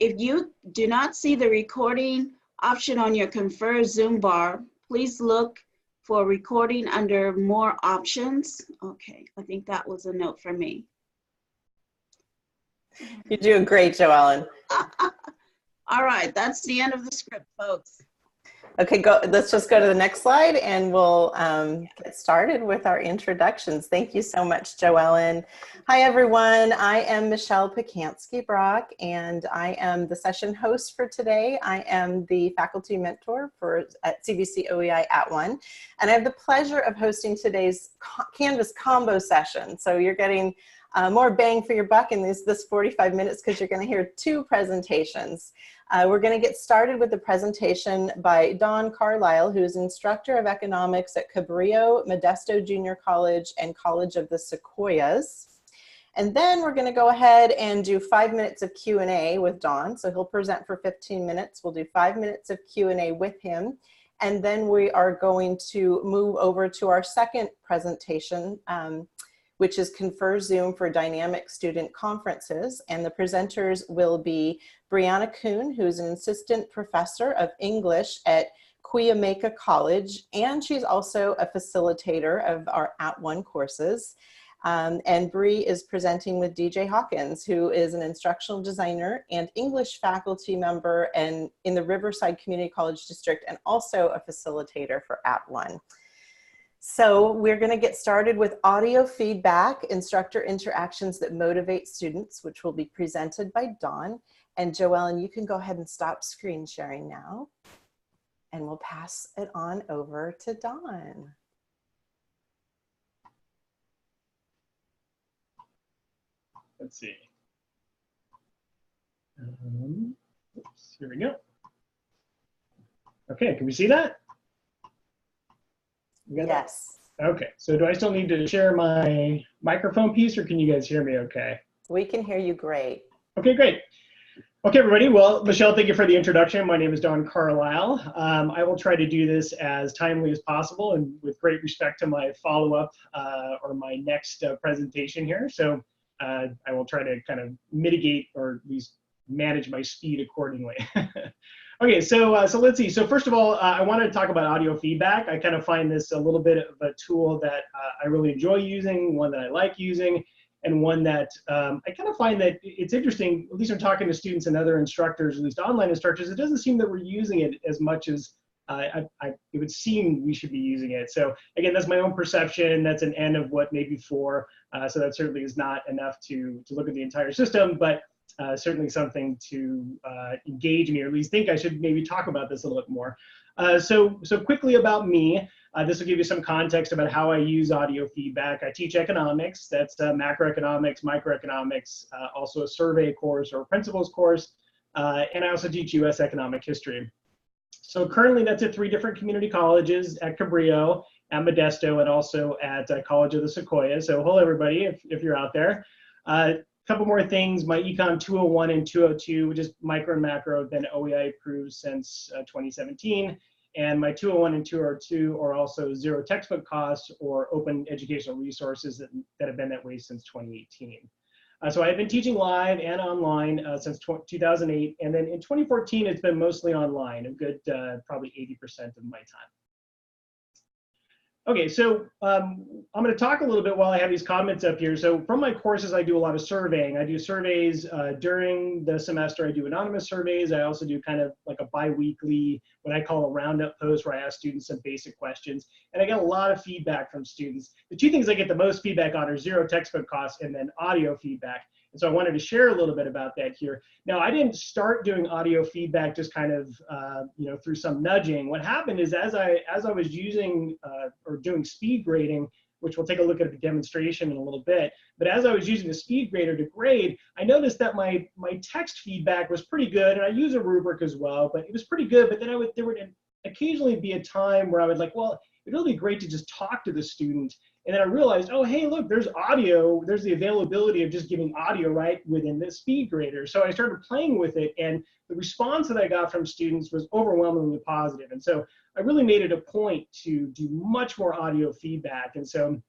If you do not see the recording option on your ConferZoom bar, please look for recording under more options. Okay, I think that was a note for me. You're doing great, Joellen. All right, that's the end of the script, folks. Okay, let's just go to the next slide and we'll get started with our introductions. Thank you so much, Joellen. Hi, everyone. I am Michelle Pacansky-Brock, and I am the session host for today. I am the faculty mentor at CVC OEI @ONE, and I have the pleasure of hosting today's Canvas combo session. So you're getting more bang for your buck in this 45 minutes because you're going to hear two presentations. We're going to get started with the presentation by Don Carlisle, who is Instructor of Economics at Cabrillo, Modesto Junior College, and College of the Sequoias. And then we're going to go ahead and do 5 minutes of Q&A with Don. So he'll present for 15 minutes. We'll do 5 minutes of Q&A with him. And then we are going to move over to our second presentation, which is ConferZoom for Dynamic Student Conferences. And the presenters will be Brianna Kuhn, who is an assistant professor of English at Cuyamaca College, and she's also a facilitator of our @ONE courses. And Bree is presenting with DJ Hawkins, who is an instructional designer and English faculty member in the Riverside Community College District, and also a facilitator for @ONE. So we're going to get started with audio feedback, instructor interactions that motivate students, which will be presented by Dawn. And Joellen, you can go ahead and stop screen sharing now. And we'll pass it on over to Dawn. Let's see. Oops, here we go. Okay, can we see that? Yes. Okay, so do I still need to share my microphone piece, or can you guys hear me okay? We can hear you great. Okay, great. Okay, everybody. Well, Michelle, thank you for the introduction. My name is Don Carlisle. I will try to do this as timely as possible and with great respect to my follow-up or my next presentation here. So I will try to kind of mitigate or at least manage my speed accordingly. Okay, so let's see. So first of all, I wanted to talk about audio feedback. I kind of find this a little bit of a tool that I really enjoy using, one that I like using, and one that I kind of find that it's interesting, at least I'm talking to students and other instructors, at least online instructors, it doesn't seem that we're using it as much as it would seem we should be using it. So again, that's my own perception. That's an N of what maybe 4. So that certainly is not enough to look at the entire system, but certainly something to engage me, or at least think I should maybe talk about this a little bit more. So quickly about me, this will give you some context about how I use audio feedback. I teach economics, that's macroeconomics, microeconomics, also a survey course or a principles course, and I also teach US economic history. So currently that's at 3 different community colleges, at Cabrillo, at Modesto, and also at College of the Sequoias. So hello everybody, if you're out there. Couple more things, my Econ 201 and 202, which is micro and macro, been OEI approved since 2017. And my 201 and 202 are also zero textbook costs or open educational resources that have been that way since 2018. So I've been teaching live and online since 2008. And then in 2014, it's been mostly online, a good probably 80% of my time. Okay, so I'm going to talk a little bit while I have these comments up here. So from my courses, I do a lot of surveying. I do surveys during the semester. I do anonymous surveys. I also do kind of like a bi-weekly, what I call a roundup post, where I ask students some basic questions. And I get a lot of feedback from students. The 2 things I get the most feedback on are zero textbook costs and then audio feedback. And so I wanted to share a little bit about that here. Now, I didn't start doing audio feedback just kind of, through some nudging. What happened is as I was using or doing speed grading, which we'll take a look at the demonstration in a little bit, but as I was using the speed grader to grade, I noticed that my text feedback was pretty good, and I use a rubric as well, but it was pretty good. But then there would occasionally be a time where I would like, well, it'd really be great to just talk to the student. And then I realized, oh, hey, look, there's audio. There's the availability of just giving audio right within the speed grader. So I started playing with it, and the response that I got from students was overwhelmingly positive. And so I really made it a point to do much more audio feedback. And so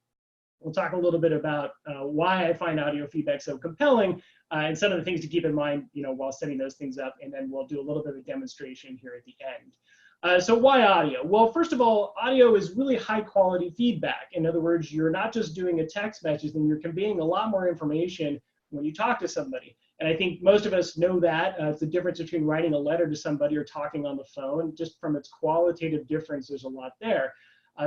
We'll talk a little bit about why I find audio feedback so compelling and some of the things to keep in mind, while setting those things up. And then we'll do a little bit of a demonstration here at the end. So why audio? Well, first of all, audio is really high quality feedback. In other words, you're not just doing a text message, and you're conveying a lot more information when you talk to somebody. And I think most of us know that. It's the difference between writing a letter to somebody or talking on the phone. Just from its qualitative difference, there's a lot there.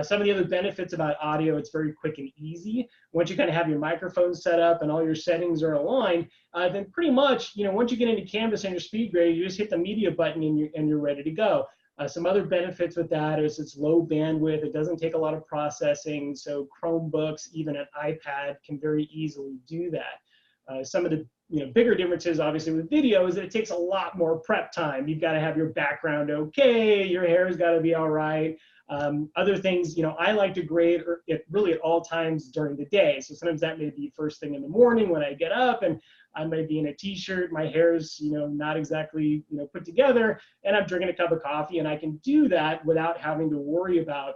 Some of the other benefits about audio, it's very quick and easy. Once you kind of have your microphone set up and all your settings are aligned, then pretty much, once you get into Canvas and your speed grade, you just hit the media button and you're ready to go. Some other benefits with that is it's low bandwidth. It doesn't take a lot of processing. So Chromebooks, even an iPad, can very easily do that. Some of the bigger differences, obviously, with video is that it takes a lot more prep time. You've got to have your background okay, your hair's got to be all right. Other things, I like to grade it really at all times during the day. So sometimes that may be first thing in the morning when I get up, and I might be in a t-shirt, my hair's not exactly put together, and I'm drinking a cup of coffee, and I can do that without having to worry about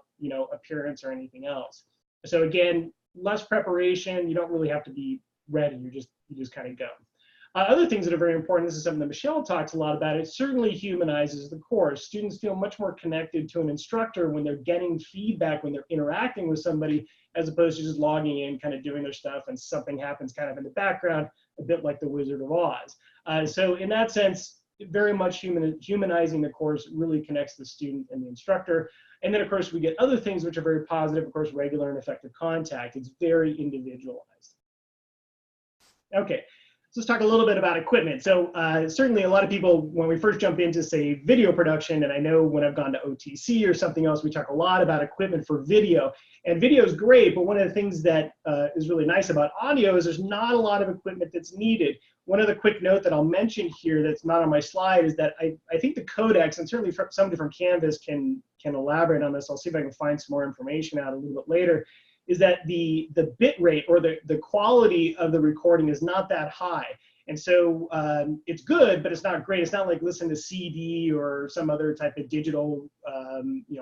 appearance or anything else. So again, less preparation. You don't really have to be ready. You just kind of go. Other things that are very important, this is something that Michelle talks a lot about, it certainly humanizes the course. Students feel much more connected to an instructor when they're getting feedback, when they're interacting with somebody, as opposed to just logging in, kind of doing their stuff, and something happens kind of in the background, a bit like the Wizard of Oz. So in that sense, very much humanizing the course really connects the student and the instructor. And then, of course, we get other things which are very positive, of course, regular and effective contact. It's very individualized. Okay. Let's talk a little bit about equipment. So certainly a lot of people, when we first jump into, say, video production, and I know when I've gone to OTC or something else, we talk a lot about equipment for video. And video is great, but one of the things that is really nice about audio is there's not a lot of equipment that's needed. One other quick note that I'll mention here that's not on my slide is that I think the codecs, and certainly somebody from Canvas can elaborate on this. I'll see if I can find some more information out a little bit later. Is that the bit rate or the quality of the recording is not that high. And so it's good, but it's not great. It's not like listening to CD or some other type of digital,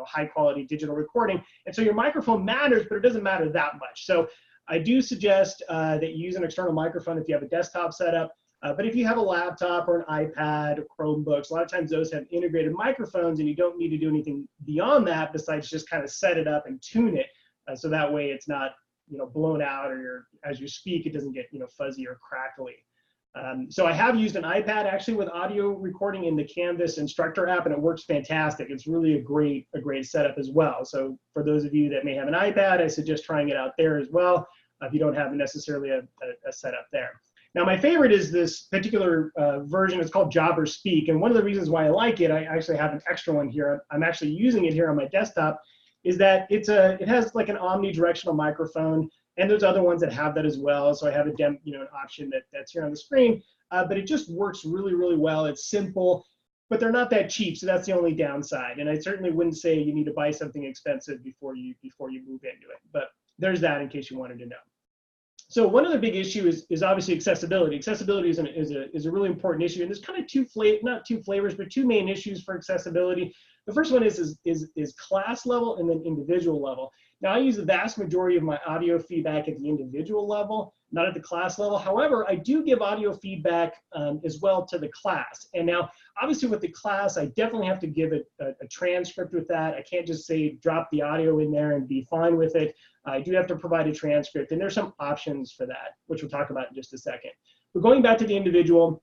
high quality digital recording. And so your microphone matters, but it doesn't matter that much. So I do suggest that you use an external microphone if you have a desktop setup. But if you have a laptop or an iPad or Chromebooks, a lot of times those have integrated microphones, and you don't need to do anything beyond that besides just kind of set it up and tune it. So that way it's not, blown out, or as you speak, it doesn't get, fuzzy or crackly. So I have used an iPad actually with audio recording in the Canvas Instructor app, and it works fantastic. It's really a great setup as well. So for those of you that may have an iPad, I suggest trying it out there as well, if you don't have necessarily a setup there. Now, my favorite is this particular version. It's called Jobber Speak. And one of the reasons why I like it, I actually have an extra one here. I'm actually using it here on my desktop, is that it has like an omnidirectional microphone, and there's other ones that have that as well. So I have an option that's here on the screen, but it just works really, really well. It's simple, but they're not that cheap, so that's the only downside. And I certainly wouldn't say you need to buy something expensive before you move into it. But there's that in case you wanted to know. So one other big issue is obviously accessibility. Accessibility is a really important issue, and there's kind of not two flavors, but two main issues for accessibility. The first one is class level and then individual level. Now, I use the vast majority of my audio feedback at the individual level, not at the class level. However, I do give audio feedback as well to the class. And now, obviously with the class, I definitely have to give it a transcript with that. I can't just say drop the audio in there and be fine with it. I do have to provide a transcript, and there's some options for that, which we'll talk about in just a second. But going back to the individual,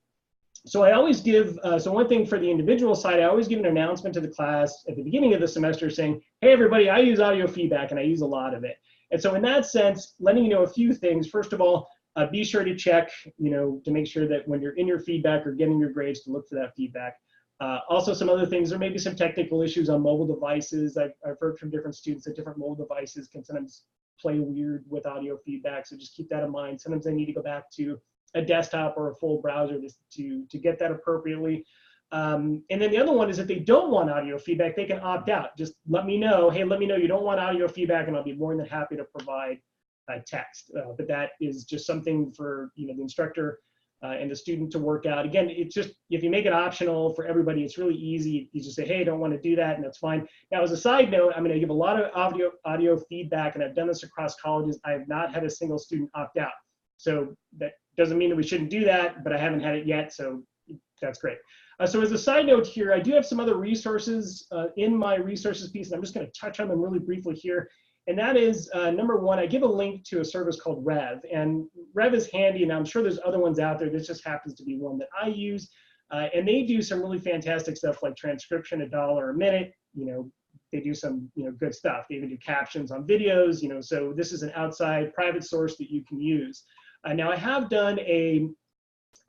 so I always give, so one thing for the individual side, I always give an announcement to the class at the beginning of the semester saying, hey, everybody, I use audio feedback, and I use a lot of it. And so in that sense, letting you know a few things. First of all, be sure to check, to make sure that when you're in your feedback or getting your grades, to look for that feedback. Also, some other things, there may be some technical issues on mobile devices. I've heard from different students that different mobile devices can sometimes play weird with audio feedback, so just keep that in mind. Sometimes they need to go back to a desktop or a full browser to get that appropriately. And then the other one is if they don't want audio feedback, they can opt out. Just let me know, hey, let me know you don't want audio feedback, and I'll be more than happy to provide text. But that is just something for the instructor and the student to work out. Again, it's just, if you make it optional for everybody, it's really easy. You just say, hey, I don't want to do that, and that's fine. Now, as a side note, I'm going to give a lot of audio feedback, and I've done this across colleges. I have not had a single student opt out. So that doesn't mean that we shouldn't do that, but I haven't had it yet, so that's great. So as a side note here, I do have some other resources in my resources piece, and I'm just going to touch on them really briefly here. And that is, number one, I give a link to a service called Rev. And Rev is handy, and I'm sure there's other ones out there. This just happens to be one that I use. And they do some really fantastic stuff like transcription, $1 a minute. You know, they do some, you know, good stuff. They even do captions on videos, you know, so this is an outside private source that you can use. Now, I have done a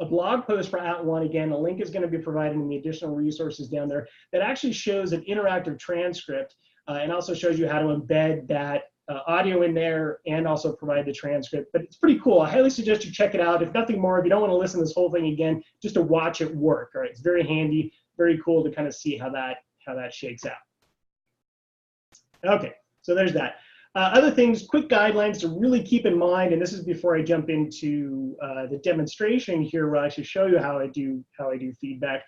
blog post for @ONE. Again, a link is going to be provided in the additional resources down there that actually shows an interactive transcript and also shows you how to embed that audio in there and also provide the transcript. But it's pretty cool. I highly suggest you check it out. If nothing more, if you don't want to listen to this whole thing again, just to watch it work. All right, it's very handy, very cool to kind of see how that shakes out. Okay, so there's that. Other things, quick guidelines to really keep in mind, and this is before I jump into the demonstration here, where I actually show you how I do feedback,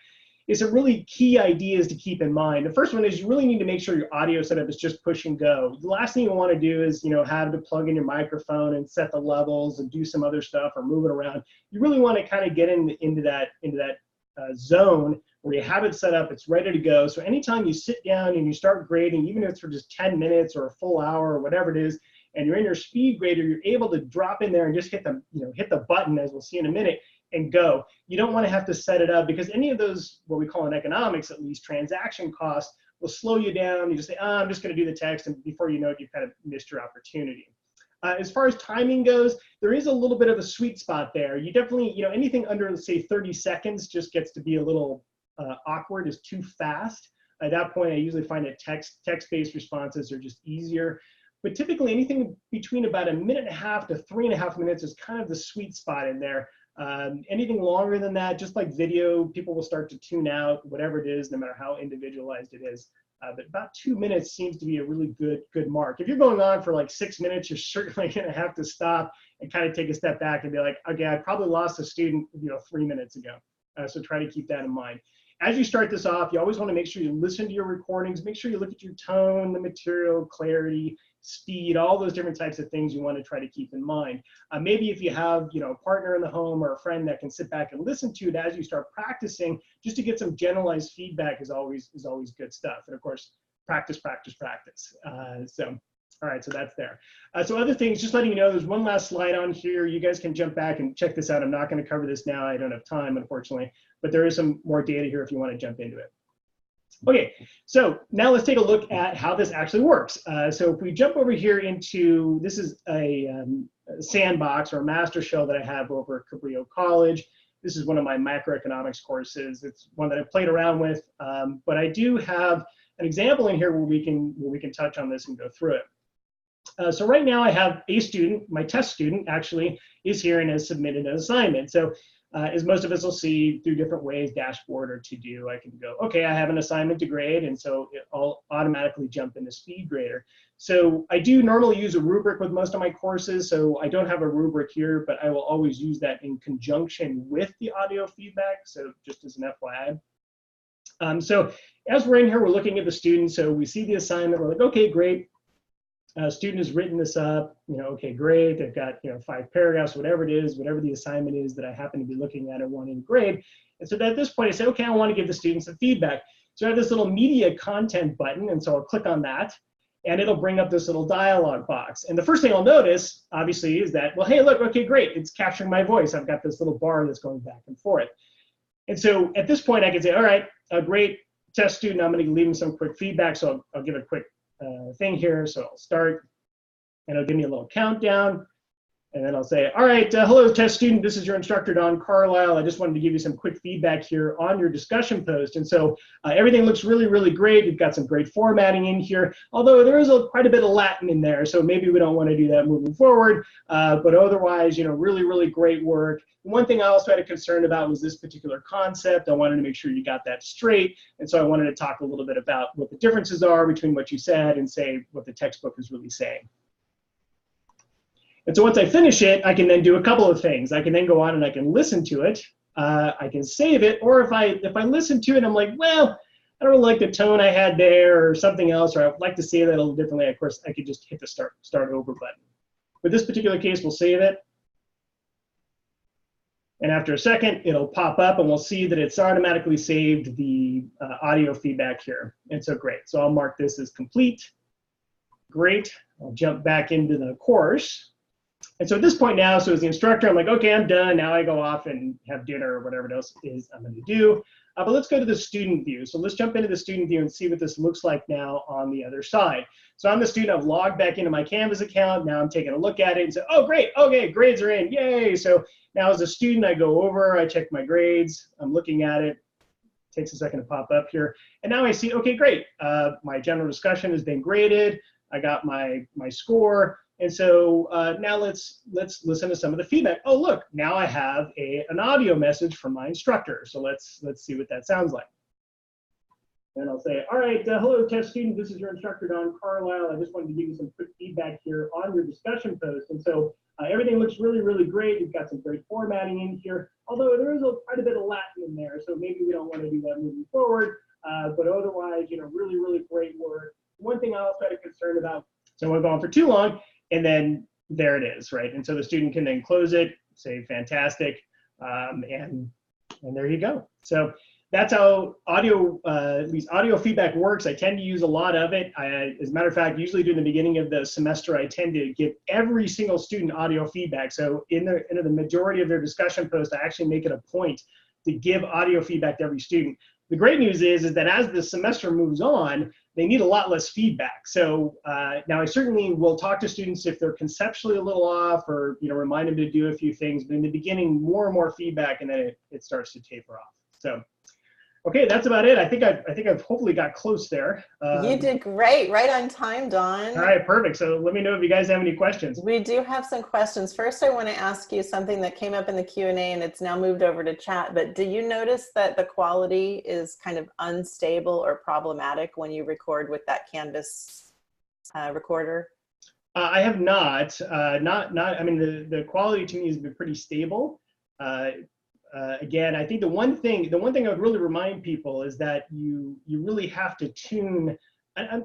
is some really key ideas to keep in mind. The first one is you really need to make sure your audio setup is just push and go. The last thing you want to do is, you know, have to plug in your microphone and set the levels and do some other stuff or move it around. You really want to kind of get into that zone where you have it set up, it's ready to go. So anytime you sit down and you start grading, even if it's for just 10 minutes or a full hour or whatever it is, and you're in your speed grader, you're able to drop in there and just hit the button, as we'll see in a minute, and go. You don't want to have to set it up, because any of those, what we call in economics at least, transaction costs will slow you down. You just say, I'm just going to do the text, and before you know it, you've kind of missed your opportunity. As far as timing goes, there is a little bit of a sweet spot there. You definitely, you know, anything under, let's say, 30 seconds just gets to be a little awkward, is too fast. At that point, I usually find that text-based responses are just easier. But typically, anything between about 1.5 minutes to 3.5 minutes is kind of the sweet spot in there. Anything longer than that, just like video, people will start to tune out, whatever it is, no matter how individualized it is. But about 2 minutes seems to be a really good mark. If you're going on for like 6 minutes, you're certainly going to have to stop and kind of take a step back and be like, okay, I probably lost a student, you know, 3 minutes ago. So try to keep that in mind. As you start this off, you always want to make sure you listen to your recordings, make sure you look at your tone, the material, clarity, speed, all those different types of things you want to try to keep in mind. Maybe if you have, you know, a partner in the home or a friend that can sit back and listen to it as you start practicing, just to get some generalized feedback is always good stuff. And of course, practice. All right, so that's there. So other things, just letting you know, there's one last slide on here. You guys can jump back and check this out. I'm not going to cover this now. I don't have time, unfortunately, but there is some more data here if you want to jump into it. Okay, so now let's take a look at how this actually works. So if we jump over here into, this is a sandbox or a master shell that I have over at Cabrillo College. This is one of my macroeconomics courses. It's one that I played around with, but I do have an example in here where we can touch on this and go through it. So right now I have a student, my test student actually is here and has submitted an assignment. So as most of us will see through different ways, dashboard or to do, I can go, okay, I have an assignment to grade, and so I'll automatically jump into SpeedGrader. So I do normally use a rubric with most of my courses, so I don't have a rubric here, but I will always use that in conjunction with the audio feedback, so just as an FYI. So as we're in here, we're looking at the student, so we see the assignment, we're like, okay, great. Student has written this up, you know, okay, great. They've got, you know, 5 paragraphs, whatever it is, whatever the assignment is that I happen to be looking at or wanting to grade. And so at this point, I say, okay, I want to give the students some feedback. So I have this little media content button, and so I'll click on that, and it'll bring up this little dialog box. And the first thing I'll notice, obviously, is that, well, hey, look, okay, great. It's capturing my voice. I've got this little bar that's going back and forth. And so at this point, I can say, all right, great, test student, I'm going to leave them some quick feedback. So I'll give a quick thing here. So I'll start, and it'll give me a little countdown, and then I'll say, all right, hello test student, this is your instructor Don Carlisle. I just wanted to give you some quick feedback here on your discussion post. And so everything looks really great. You've got some great formatting in here, although there is quite a bit of Latin in there, so maybe we don't want to do that moving forward, but otherwise, you know, really great work. One thing I also had a concern about was this particular concept. I wanted to make sure you got that straight, and so I wanted to talk a little bit about what the differences are between what you said and say what the textbook is really saying. And so once I finish it, I can then do a couple of things. I can then go on and I can listen to it. I can save it, or if I listen to it, I'm like, well, I don't really like the tone I had there, or something else, or I'd like to save that a little differently. Of course, I could just hit the start over button. With this particular case, we'll save it. And after a second, it'll pop up and we'll see that it's automatically saved the audio feedback here. And so great. So I'll mark this as complete. Great. I'll jump back into the course. And so at this point now, so as the instructor, I'm like, okay, I'm done. Now I go off and have dinner or whatever else it is I'm going to do. But let's go to the student view. So let's jump into the student view and see what this looks like now on the other side. So I'm the student. I've logged back into my Canvas account. Now I'm taking a look at it and say, oh, great. Okay, grades are in. Yay. So now as a student, I go over, I check my grades. I'm looking at it. Takes a second to pop up here. And now I see, okay, great. My general discussion has been graded. I got my score. And so now let's listen to some of the feedback. Oh, look, now I have an audio message from my instructor. So let's see what that sounds like. And I'll say, all right, hello, test student. This is your instructor, Don Carlisle. I just wanted to give you some quick feedback here on your discussion post. And so everything looks really, really great. You've got some great formatting in here, although there is quite a bit of Latin in there. So maybe we don't want to do that moving forward. But otherwise, really, really great work. One thing I also had a concern about, so I won't go on for too long, and then there it is, right? And so the student can then close it, say fantastic, and there you go. So that's how at least audio feedback works. I tend to use a lot of it. As a matter of fact, usually during the beginning of the semester, I tend to give every single student audio feedback. So in the majority of their discussion post, I actually make it a point to give audio feedback to every student. The great news is that as the semester moves on, they need a lot less feedback. So now I certainly will talk to students if they're conceptually a little off, or remind them to do a few things. But in the beginning, more and more feedback, and then it starts to taper off. So, okay, that's about it. I think I've hopefully got close there. You did great, right on time, Don. All right, perfect. So let me know if you guys have any questions. We do have some questions. First, I want to ask you something that came up in the Q&A, and it's now moved over to chat. But do you notice that the quality is kind of unstable or problematic when you record with that Canvas recorder? I have not. I mean, the quality to me has been pretty stable. Again, I think the one thing I would really remind people is that you really have to tune.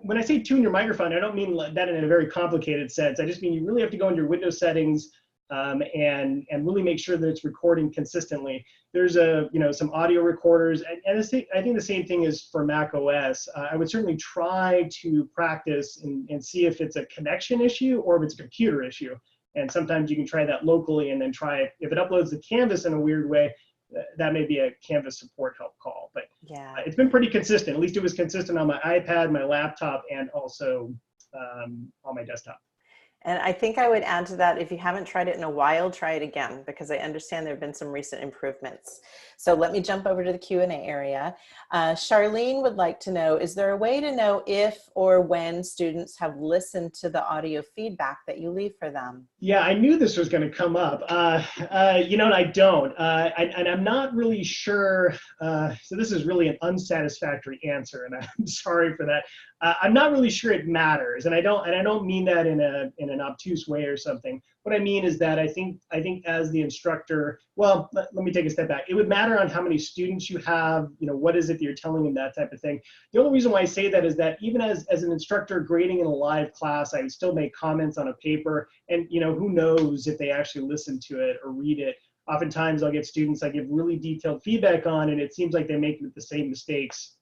When I say tune your microphone, I don't mean that in a very complicated sense. I just mean you really have to go into your Windows settings and really make sure that it's recording consistently. There's some audio recorders, and I think the same thing is for Mac OS. I would certainly try to practice and see if it's a connection issue or if it's a computer issue. And sometimes you can try that locally and then try it. If it uploads to Canvas in a weird way, that may be a Canvas support help call. But yeah, it's been pretty consistent. At least it was consistent on my iPad, my laptop, and also on my desktop. And I think I would add to that, if you haven't tried it in a while, try it again, because I understand there have been some recent improvements. So let me jump over to the Q&A area. Charlene would like to know, is there a way to know if or when students have listened to the audio feedback that you leave for them? Yeah, I knew this was going to come up. And I don't. And I'm not really sure. So this is really an unsatisfactory answer, and I'm sorry for that. I'm not really sure it matters, and I don't mean that in an obtuse way or something. What I mean is that I think as the instructor, well, let me take a step back. It would matter on how many students you have, what is it that you're telling them, that type of thing. The only reason why I say that is that even as an instructor grading in a live class, I would still make comments on a paper, and who knows if they actually listen to it or read it. Oftentimes I'll get students I give really detailed feedback on, and it seems like they make the same mistakes,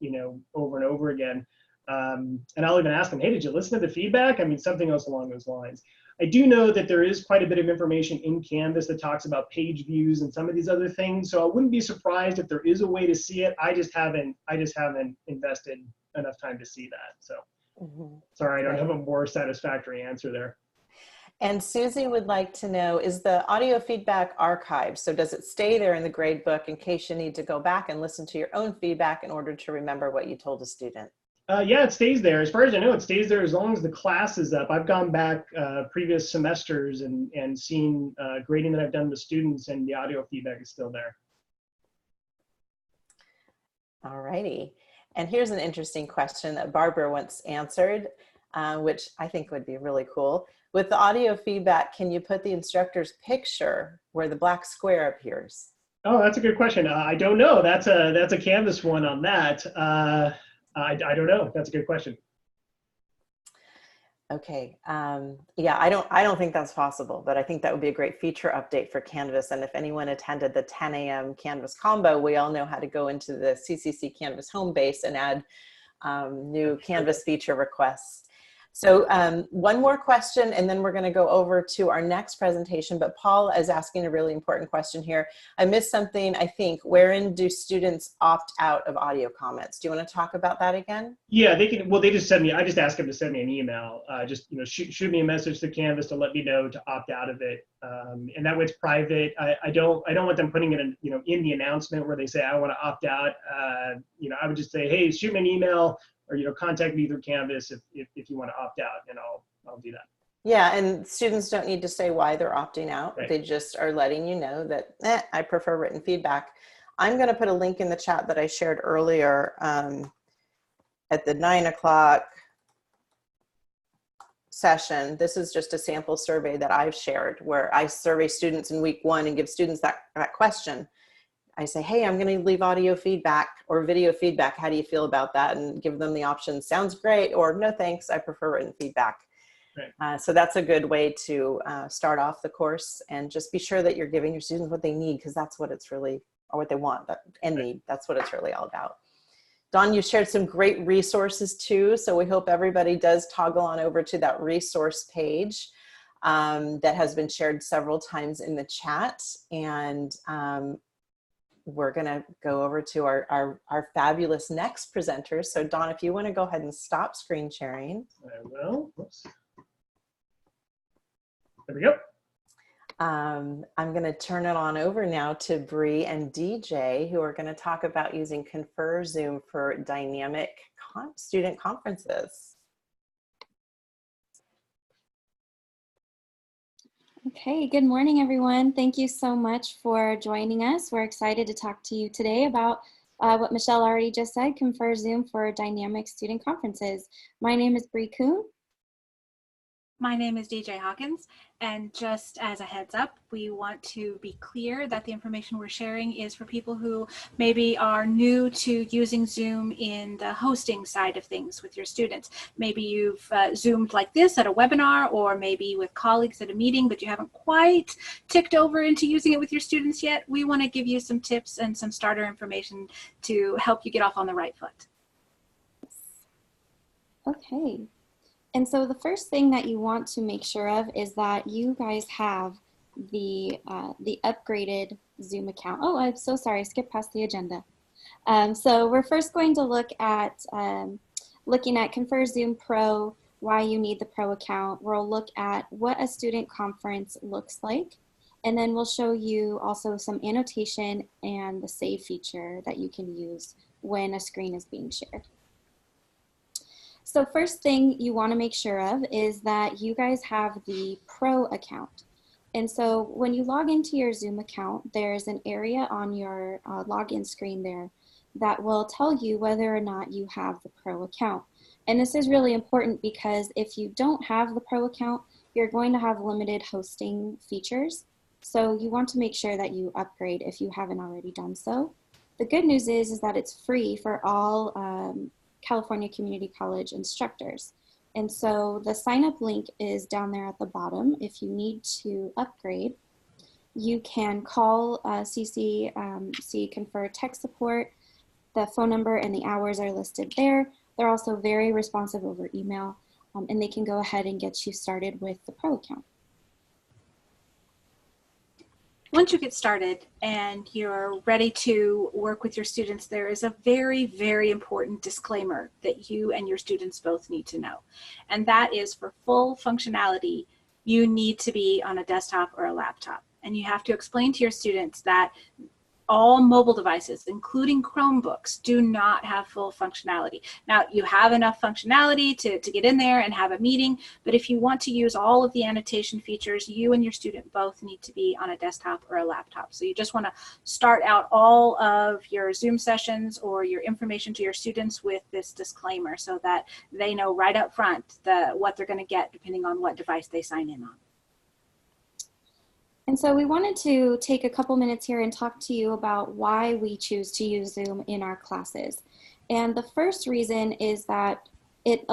over and over again. And I'll even ask them, hey, did you listen to the feedback? I mean, something else along those lines. I do know that there is quite a bit of information in Canvas that talks about page views and some of these other things. So I wouldn't be surprised if there is a way to see it. I just haven't invested enough time to see that. So sorry, I don't have a more satisfactory answer there. And Susie would like to know, is the audio feedback archived? So does it stay there in the grade book in case you need to go back and listen to your own feedback in order to remember what you told a student? Yeah, it stays there. As far as I know, it stays there as long as the class is up. I've gone back previous semesters and seen grading that I've done with students, and the audio feedback is still there. All righty. And here's an interesting question that Barbara once answered, which I think would be really cool. With the audio feedback, can you put the instructor's picture where the black square appears? Oh, that's a good question. I don't know. That's a Canvas one on that. I don't know. That's a good question. Okay. Yeah, I don't think that's possible, but I think that would be a great feature update for Canvas. And if anyone attended the 10 a.m. Canvas combo, we all know how to go into the CCC Canvas home base and add new Canvas feature requests. So one more question, and then we're going to go over to our next presentation. But Paul is asking a really important question here. I missed something, I think. Wherein do students opt out of audio comments? Do you want to talk about that again? Yeah, they can. Well, they just send me. I just ask them to send me an email. Just shoot me a message to Canvas to let me know to opt out of it. And that way it's private. I don't want them putting it in in the announcement where they say I want to opt out. I would just say, hey, shoot me an email, or contact me through Canvas if you want to opt out, and I'll do that. Yeah, and students don't need to say why they're opting out. Right. They just are letting you know that I prefer written feedback. I'm going to put a link in the chat that I shared earlier at the 9 o'clock session. This is just a sample survey that I've shared where I survey students in week 1 and give students that question. I say, hey, I'm going to leave audio feedback or video feedback. How do you feel about that? And give them the option, sounds great, or no thanks, I prefer written feedback. Right. So that's a good way to start off the course, and just be sure that you're giving your students what they need, because that's what it's really, or what they want and need. That's what it's really all about. Dawn, you shared some great resources too. So we hope everybody does toggle on over to that resource page that has been shared several times in the chat. And we're going to go over to our fabulous next presenters. So Dawn, if you want to go ahead and stop screen sharing. I will. Oops. There we go. I'm going to turn it on over now to Bree and DJ, who are going to talk about using ConferZoom for dynamic student conferences. Okay, good morning, everyone. Thank you so much for joining us. We're excited to talk to you today about what Michelle already just said, ConferZoom for dynamic student conferences. My name is Bree Kuhn. My name is DJ Hawkins, and just as a heads up, we want to be clear that the information we're sharing is for people who maybe are new to using Zoom in the hosting side of things with your students. Maybe you've Zoomed like this at a webinar, or maybe with colleagues at a meeting, but you haven't quite ticked over into using it with your students yet. We want to give you some tips and some starter information to help you get off on the right foot. Okay. And so the first thing that you want to make sure of is that you guys have the upgraded Zoom account. Oh, I'm so sorry, I skipped past the agenda. So we're first going to look at looking at ConferZoom Pro, why you need the Pro account. We'll look at what a student conference looks like, and then we'll show you also some annotation and the save feature that you can use when a screen is being shared. So first thing you want to make sure of is that you guys have the Pro account. And so when you log into your Zoom account, there's an area on your login screen there that will tell you whether or not you have the Pro account. And this is really important because if you don't have the Pro account, you're going to have limited hosting features. So you want to make sure that you upgrade if you haven't already done so. The good news is that it's free for all California Community College instructors. And so the sign up link is down there at the bottom. If you need to upgrade, you can call CC Confer Tech Support. The phone number and the hours are listed there. They're also very responsive over email, and they can go ahead and get you started with the Pro account. Once you get started and you're ready to work with your students, there is a very, very important disclaimer that you and your students both need to know. And that is, for full functionality, you need to be on a desktop or a laptop. And you have to explain to your students that all mobile devices, including Chromebooks, do not have full functionality. Now, you have enough functionality to get in there and have a meeting, but if you want to use all of the annotation features, you and your student both need to be on a desktop or a laptop. So you just want to start out all of your Zoom sessions or your information to your students with this disclaimer so that they know right up front what they're going to get depending on what device they sign in on. And so we wanted to take a couple minutes here and talk to you about why we choose to use Zoom in our classes. And the first reason is that it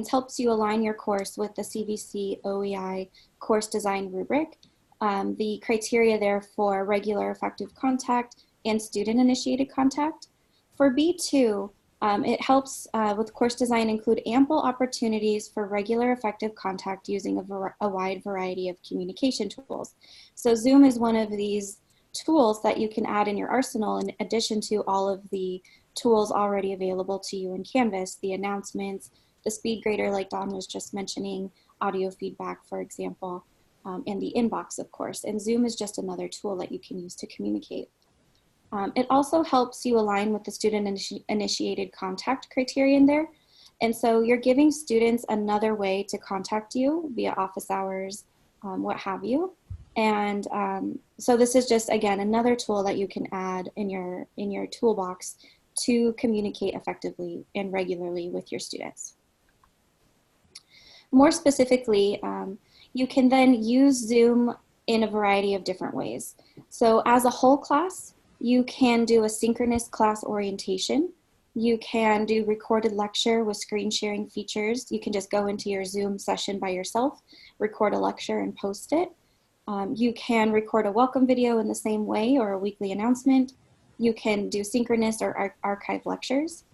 helps you align your course with the CVC OEI course design rubric. The criteria there for regular effective contact and student-initiated contact. For B2, it helps with course design include ample opportunities for regular effective contact using a wide variety of communication tools. So Zoom is one of these tools that you can add in your arsenal in addition to all of the tools already available to you in Canvas, the announcements, the speed grader like Dawn was just mentioning, audio feedback, for example, and the inbox, of course. And Zoom is just another tool that you can use to communicate. It also helps you align with the student-initiated contact criterion there. And so you're giving students another way to contact you via office hours, what have you. And so this is just, again, another tool that you can add in your toolbox to communicate effectively and regularly with your students. More specifically, you can then use Zoom in a variety of different ways. So as a whole class, you can do a synchronous class orientation. You can do recorded lecture with screen sharing features. You can just go into your Zoom session by yourself, record a lecture and post it. You can record a welcome video in the same way or a weekly announcement. You can do synchronous or archive lectures.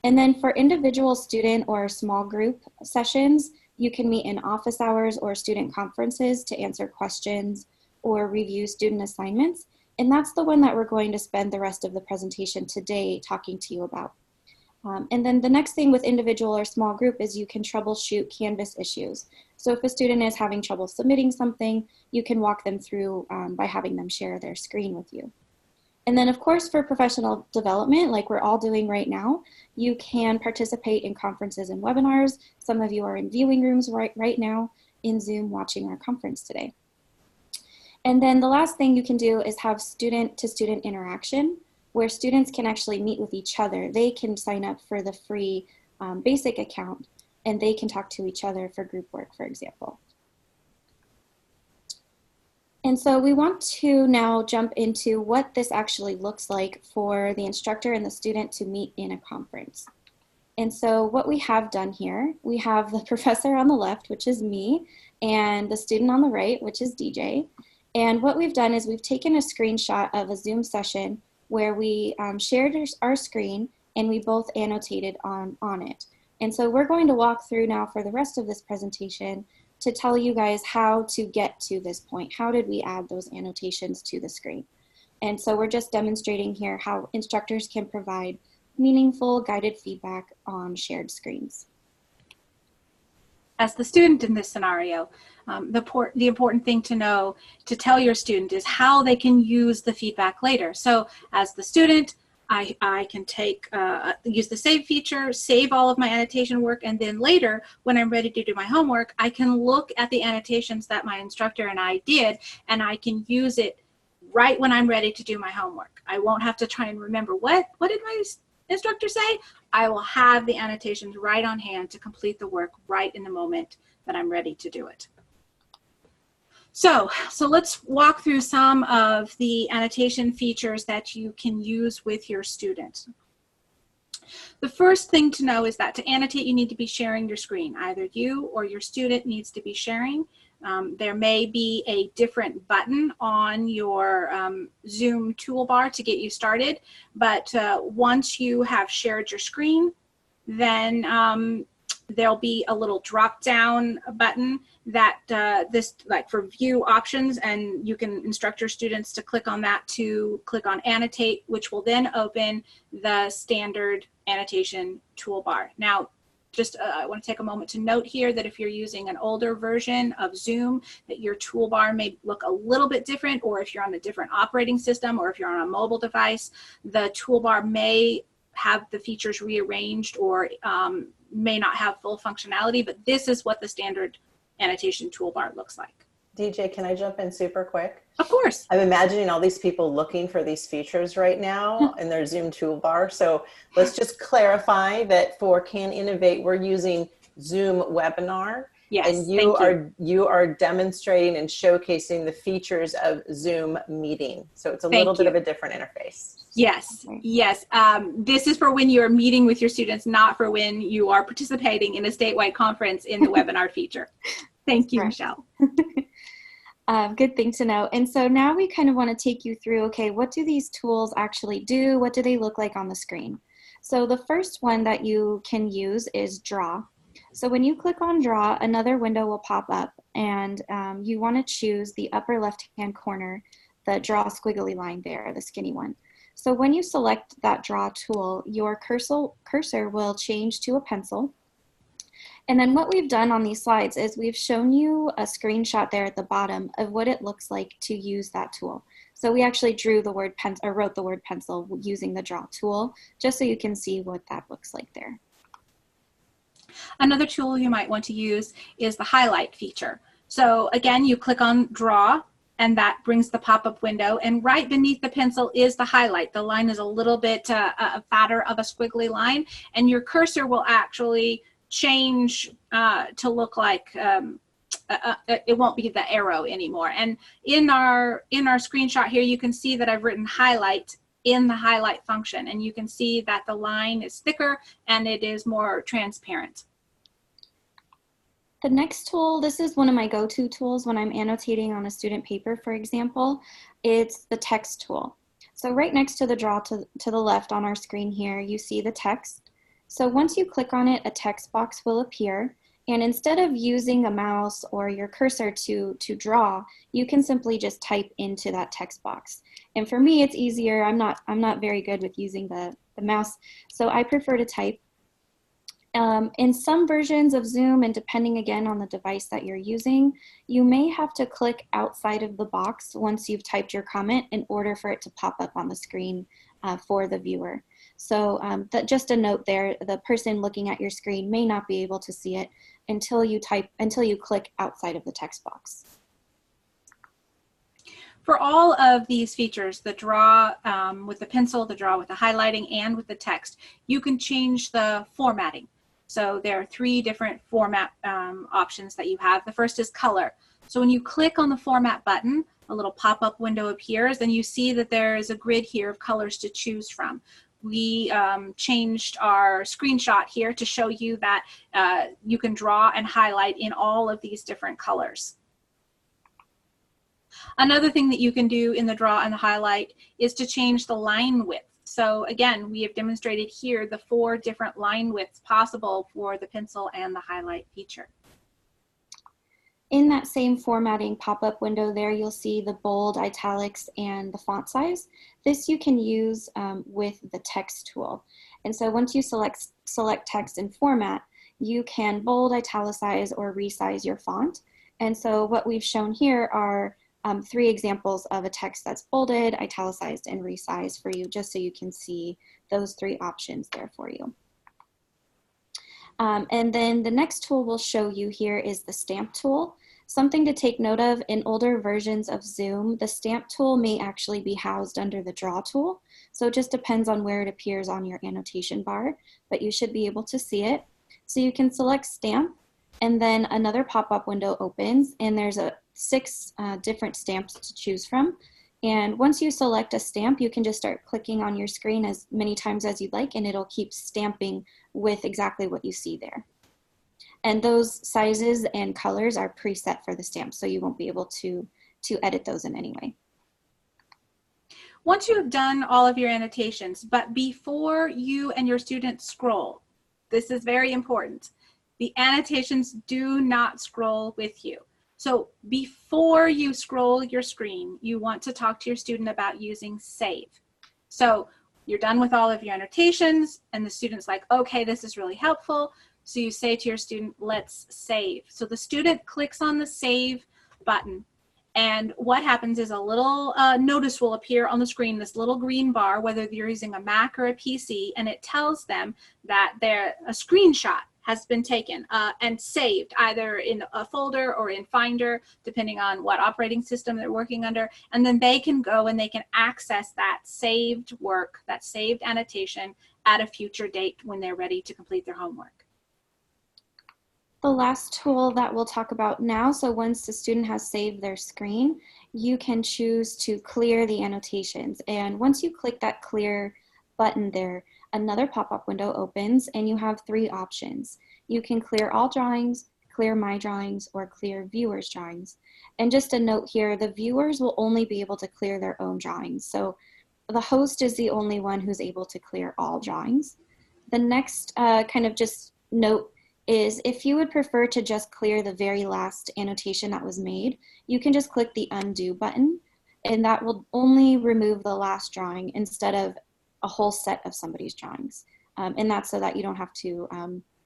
And then for individual student or small group sessions, you can meet in office hours or student conferences to answer questions or review student assignments. And that's the one that we're going to spend the rest of the presentation today talking to you about. And then the next thing with individual or small group is you can troubleshoot Canvas issues. So if a student is having trouble submitting something, you can walk them through by having them share their screen with you. And then of course for professional development, like we're all doing right now, you can participate in conferences and webinars. Some of you are in viewing rooms right now in Zoom watching our conference today. And then the last thing you can do is have student-to-student interaction where students can actually meet with each other. They can sign up for the free basic account and they can talk to each other for group work, for example. And so we want to now jump into what this actually looks like for the instructor and the student to meet in a conference. And so what we have done here, we have the professor on the left, which is me, and the student on the right, which is DJ. And what we've done is we've taken a screenshot of a Zoom session where we shared our screen and we both annotated on it. And so we're going to walk through now for the rest of this presentation to tell you guys how to get to this point. How did we add those annotations to the screen? And so we're just demonstrating here how instructors can provide meaningful guided feedback on shared screens. As the student in this scenario, the important thing to know, to tell your student, is how they can use the feedback later. So as the student, I can use the save feature, save all of my annotation work, and then later, when I'm ready to do my homework, I can look at the annotations that my instructor and I did, and I can use it right when I'm ready to do my homework. I won't have to try and remember what did my instructor say. I will have the annotations right on hand to complete the work right in the moment that I'm ready to do it. So let's walk through some of the annotation features that you can use with your students. The first thing to know is that to annotate, you need to be sharing your screen. Either you or your student needs to be sharing. There may be a different button on your Zoom toolbar to get you started, but once you have shared your screen, then there'll be a little drop-down button that like for view options, and you can instruct your students to click on that to click on annotate, which will then open the standard annotation toolbar. Now, I want to take a moment to note here that if you're using an older version of Zoom, that your toolbar may look a little bit different, or if you're on a different operating system, or if you're on a mobile device, the toolbar may have the features rearranged or may not have full functionality, but this is what the standard annotation toolbar looks like. DJ, can I jump in super quick? Of course. I'm imagining all these people looking for these features right now in their Zoom toolbar. So let's just clarify that for Can Innovate, we're using Zoom Webinar. Yes, and you are demonstrating and showcasing the features of Zoom Meeting. So it's a little bit of a different interface. Yes, yes. This is for when you're meeting with your students, not for when you are participating in a statewide conference in the webinar feature. Thank you, Michelle. Good thing to know. And so now we kind of want to take you through, okay, what do these tools actually do? What do they look like on the screen? So the first one that you can use is Draw. So when you click on Draw, another window will pop up, and you want to choose the upper left-hand corner, the draw squiggly line there, the skinny one. So when you select that Draw tool, your cursor will change to a pencil. And then what we've done on these slides is we've shown you a screenshot there at the bottom of what it looks like to use that tool. So we actually drew the word pencil, or wrote the word pencil using the Draw tool, just so you can see what that looks like there. Another tool you might want to use is the highlight feature. So again, you click on Draw, and that brings the pop-up window, and right beneath the pencil is the highlight. The line is a little bit fatter of a squiggly line, and your cursor will actually change to look like it won't be the arrow anymore. And in our screenshot here, you can see that I've written highlight in the highlight function, and you can see that the line is thicker and it is more transparent. The next tool, this is one of my go-to tools when I'm annotating on a student paper, for example. It's the text tool. So right next to the Draw to the left on our screen here, you see the text. So once you click on it, a text box will appear, and instead of using a mouse or your cursor to draw, you can simply just type into that text box. And for me, it's easier. I'm not very good with using the mouse, so I prefer to type. In some versions of Zoom, and depending again on the device that you're using, you may have to click outside of the box once you've typed your comment in order for it to pop up on the screen for the viewer. So just a note there, the person looking at your screen may not be able to see it until you click outside of the text box. For all of these features, the Draw with the pencil, the Draw with the highlighting, and with the text, you can change the formatting. So there are 3 different format options that you have. The first is color. So when you click on the format button, a little pop-up window appears, and you see that there is a grid here of colors to choose from. We changed our screenshot here to show you that you can draw and highlight in all of these different colors. Another thing that you can do in the Draw and the highlight is to change the line width. So again, we have demonstrated here the 4 different line widths possible for the pencil and the highlight feature. In that same formatting pop-up window there, you'll see the bold, italics, and the font size. This you can use with the text tool. And so once you select text and format, you can bold, italicize, or resize your font. And so what we've shown here are 3 examples of a text that's bolded, italicized, and resized for you, just so you can see those 3 options there for you. And then the next tool we'll show you here is the stamp tool. Something to take note of, in older versions of Zoom, the stamp tool may actually be housed under the Draw tool. So it just depends on where it appears on your annotation bar, but you should be able to see it. So you can select stamp, and then another pop-up window opens, and there's 6 different stamps to choose from. And once you select a stamp, you can just start clicking on your screen as many times as you'd like, and it'll keep stamping with exactly what you see there. And those sizes and colors are preset for the stamp, so you won't be able to edit those in any way. Once you have done all of your annotations, but before you and your students scroll, this is very important, the annotations do not scroll with you. So before you scroll your screen, you want to talk to your student about using Save. So you're done with all of your annotations, and the student's like, okay, this is really helpful. So you say to your student, let's save. So the student clicks on the save button. And what happens is a little notice will appear on the screen, this little green bar, whether you're using a Mac or a PC, and it tells them that a screenshot has been taken and saved either in a folder or in Finder, depending on what operating system they're working under. And then they can go and they can access that saved work, that saved annotation at a future date when they're ready to complete their homework. The last tool that we'll talk about now, so once the student has saved their screen, you can choose to clear the annotations. And once you click that clear button there, another pop-up window opens and you have 3 options. You can clear all drawings, clear my drawings, or clear viewers' drawings. And just a note here, the viewers will only be able to clear their own drawings. So the host is the only one who's able to clear all drawings. The next kind of just note is if you would prefer to just clear the very last annotation that was made, you can just click the undo button, and that will only remove the last drawing instead of a whole set of somebody's drawings. And that's so that you don't have to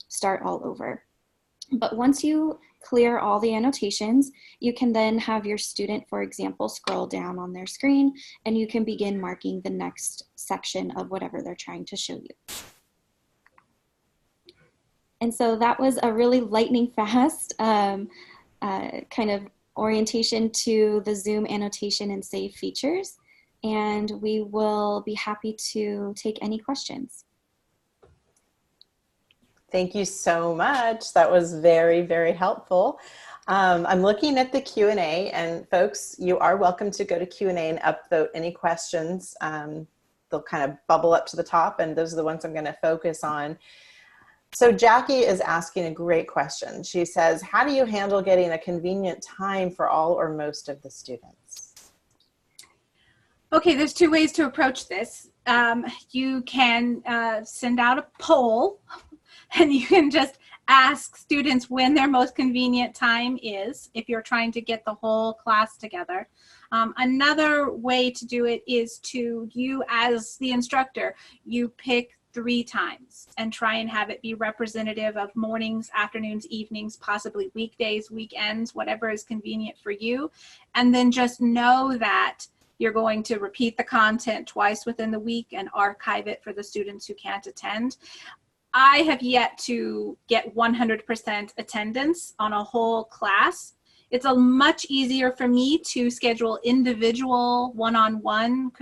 start all over. But once you clear all the annotations, you can then have your student, for example, scroll down on their screen, and you can begin marking the next section of whatever they're trying to show you. And so that was a really lightning fast kind of orientation to the Zoom annotation and save features. And we will be happy to take any questions. Thank you so much. That was very, very helpful. I'm looking at the Q&A, and folks, you are welcome to go to Q&A and upvote any questions. They'll kind of bubble up to the top, and those are the ones I'm going to focus on. So Jackie is asking a great question. She says, how do you handle getting a convenient time for all or most of the students? Okay, there's 2 ways to approach this. You can send out a poll, and you can just ask students when their most convenient time is if you're trying to get the whole class together. Another way to do it is you as the instructor, you pick 3 times and try and have it be representative of mornings, afternoons, evenings, possibly weekdays, weekends, whatever is convenient for you. And then just know that you're going to repeat the content twice within the week and archive it for the students who can't attend. I have yet to get 100% attendance on a whole class. It's much easier for me to schedule individual one-on-one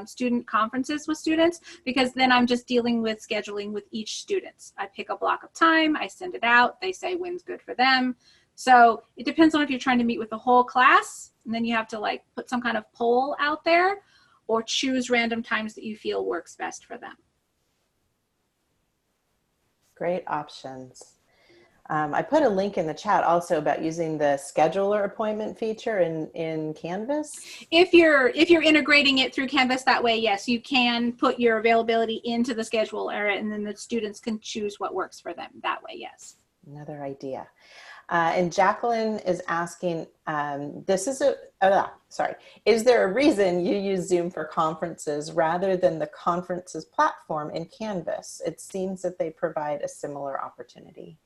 student conferences with students, because then I'm just dealing with scheduling with each student. I pick a block of time, I send it out, they say when's good for them. So it depends on if you're trying to meet with the whole class, and then you have to like put some kind of poll out there, or choose random times that you feel works best for them. Great options. I put a link in the chat also about using the scheduler appointment feature in Canvas. If you're integrating it through Canvas that way, yes, you can put your availability into the scheduler, and then the students can choose what works for them that way, yes. Another idea. And Jacqueline is asking, is there a reason you use Zoom for conferences rather than the conferences platform in Canvas? It seems that they provide a similar opportunity.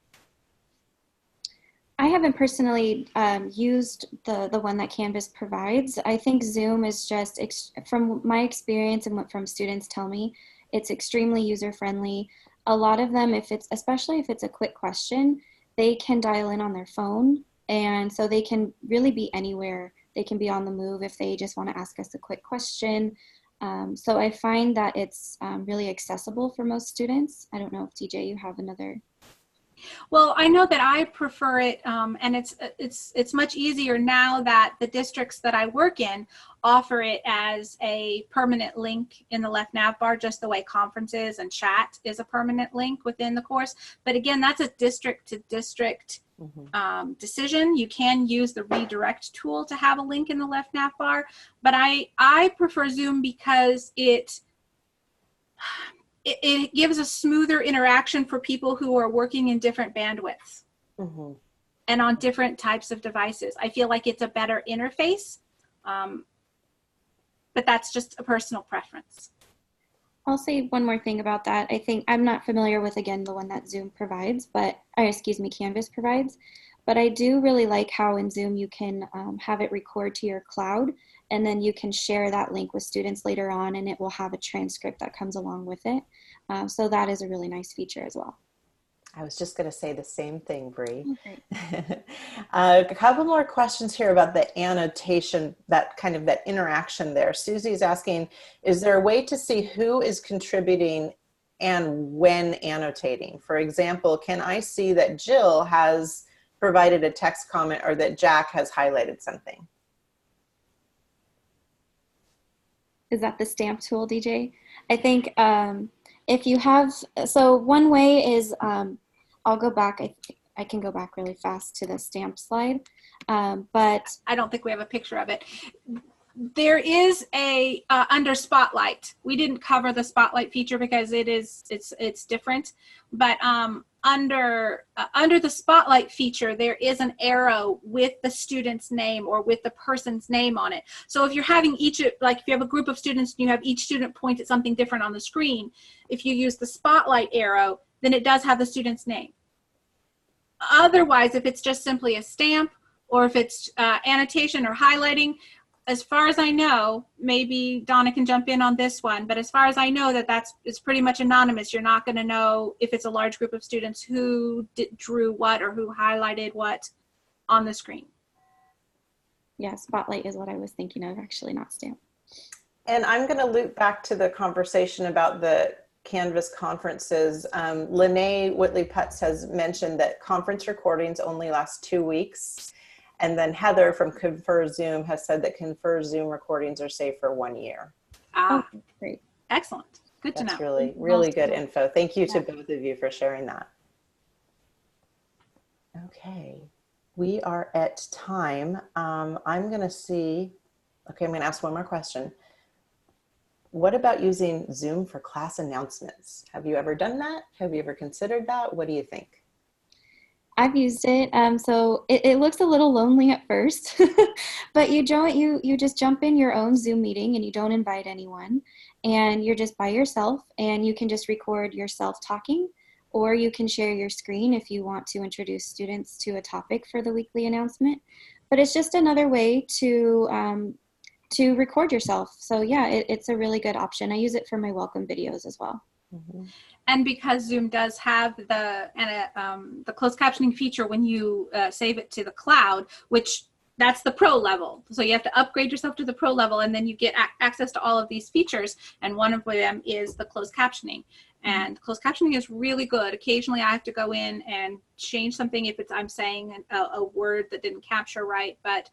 I haven't personally used the one that Canvas provides. I think Zoom is just, from my experience and what from students tell me, it's extremely user-friendly. A lot of them, especially if it's a quick question, they can dial in on their phone, and so they can really be anywhere. They can be on the move if they just want to ask us a quick question. So I find that it's really accessible for most students. I don't know if DJ, you have another. Well, I know that I prefer it, and it's much easier now that the districts that I work in offer it as a permanent link in the left nav bar, just the way conferences and chat is a permanent link within the course. But again, that's a district to district decision. You can use the redirect tool to have a link in the left nav bar, but I prefer Zoom because it gives a smoother interaction for people who are working in different bandwidths and on different types of devices. I feel like it's a better interface, but that's just a personal preference. I'll say one more thing about that. I think I'm not familiar with, again, the one that Zoom provides, but, or excuse me, Canvas provides, but I do really like how in Zoom you can have it record to your cloud, and then you can share that link with students later on, and it will have a transcript that comes along with it. So that is a really nice feature as well. I was just going to say the same thing, Bree. Okay. A couple more questions here about the annotation, that kind of that interaction there. Susie's asking, is there a way to see who is contributing and when annotating? For example, can I see that Jill has provided a text comment or that Jack has highlighted something? Is that the stamp tool, DJ? I think if you have, so one way is, I'll go back, I can go back really fast to the stamp slide, but I don't think we have a picture of it. There is a under Spotlight. We didn't cover the Spotlight feature because it's different, but under the Spotlight feature, there is an arrow with the student's name or with the person's name on it. So if you're having like if you have a group of students and you have each student point at something different on the screen, if you use the Spotlight arrow, then it does have the student's name. Otherwise, if it's just simply a stamp or if it's annotation or highlighting, as far as I know, maybe Donna can jump in on this one, but as far as I know, it's pretty much anonymous. You're not going to know if it's a large group of students who drew what or who highlighted what on the screen. Yeah, Spotlight is what I was thinking of, actually, not stamp. And I'm going to loop back to the conversation about the Canvas conferences. Lene Whitley-Putz has mentioned that conference recordings only last 2 weeks. And then Heather from ConferZoom has said that ConferZoom recordings are safe for 1 year. Ah, oh, great. Excellent. Good to know. That's really, really good info. Thank you to both of you for sharing that. Okay, we are at time. I'm going to see, okay, I'm going to ask one more question. What about using Zoom for class announcements? Have you ever done that? Have you ever considered that? What do you think? I've used it. So it looks a little lonely at first, but you just jump in your own Zoom meeting and you don't invite anyone, and you're just by yourself, and you can just record yourself talking, or you can share your screen if you want to introduce students to a topic for the weekly announcement. But it's just another way to record yourself. So yeah, it's a really good option. I use it for my welcome videos as well. Mm-hmm. And because Zoom does have the closed captioning feature when you save it to the cloud, which that's the pro level. So you have to upgrade yourself to the pro level, and then you get access to all of these features. And one of them is the closed captioning. And closed captioning is really good. Occasionally I have to go in and change something if I'm saying a word that didn't capture right. But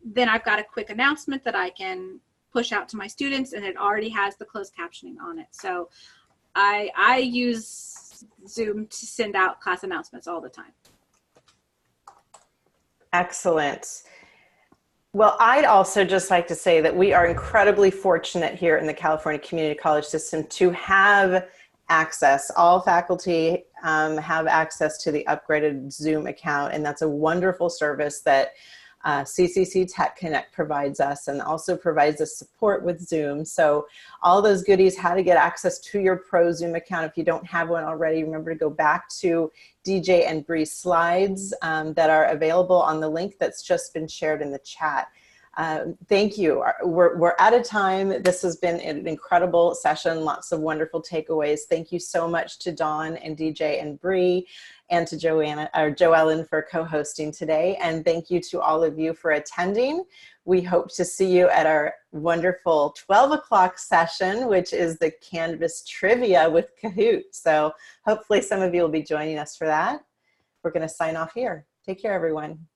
then I've got a quick announcement that I can push out to my students, and it already has the closed captioning on it. So I use Zoom to send out class announcements all the time. Excellent. Well, I'd also just like to say that we are incredibly fortunate here in the California Community College system to have access. All faculty have access to the upgraded Zoom account, and that's a wonderful service that CCCTechConnect provides us, and also provides us support with Zoom. So all those goodies, how to get access to your pro Zoom account. If you don't have one already, remember to go back to DJ and Bree's slides that are available on the link that's just been shared in the chat. Thank you. We're out of time. This has been an incredible session. Lots of wonderful takeaways. Thank you so much to Dawn and DJ and Bree, and to Joellen for co-hosting today. And thank you to all of you for attending. We hope to see you at our wonderful 12 o'clock session, which is the Canvas Trivia with Kahoot. So hopefully some of you will be joining us for that. We're going to sign off here. Take care, everyone.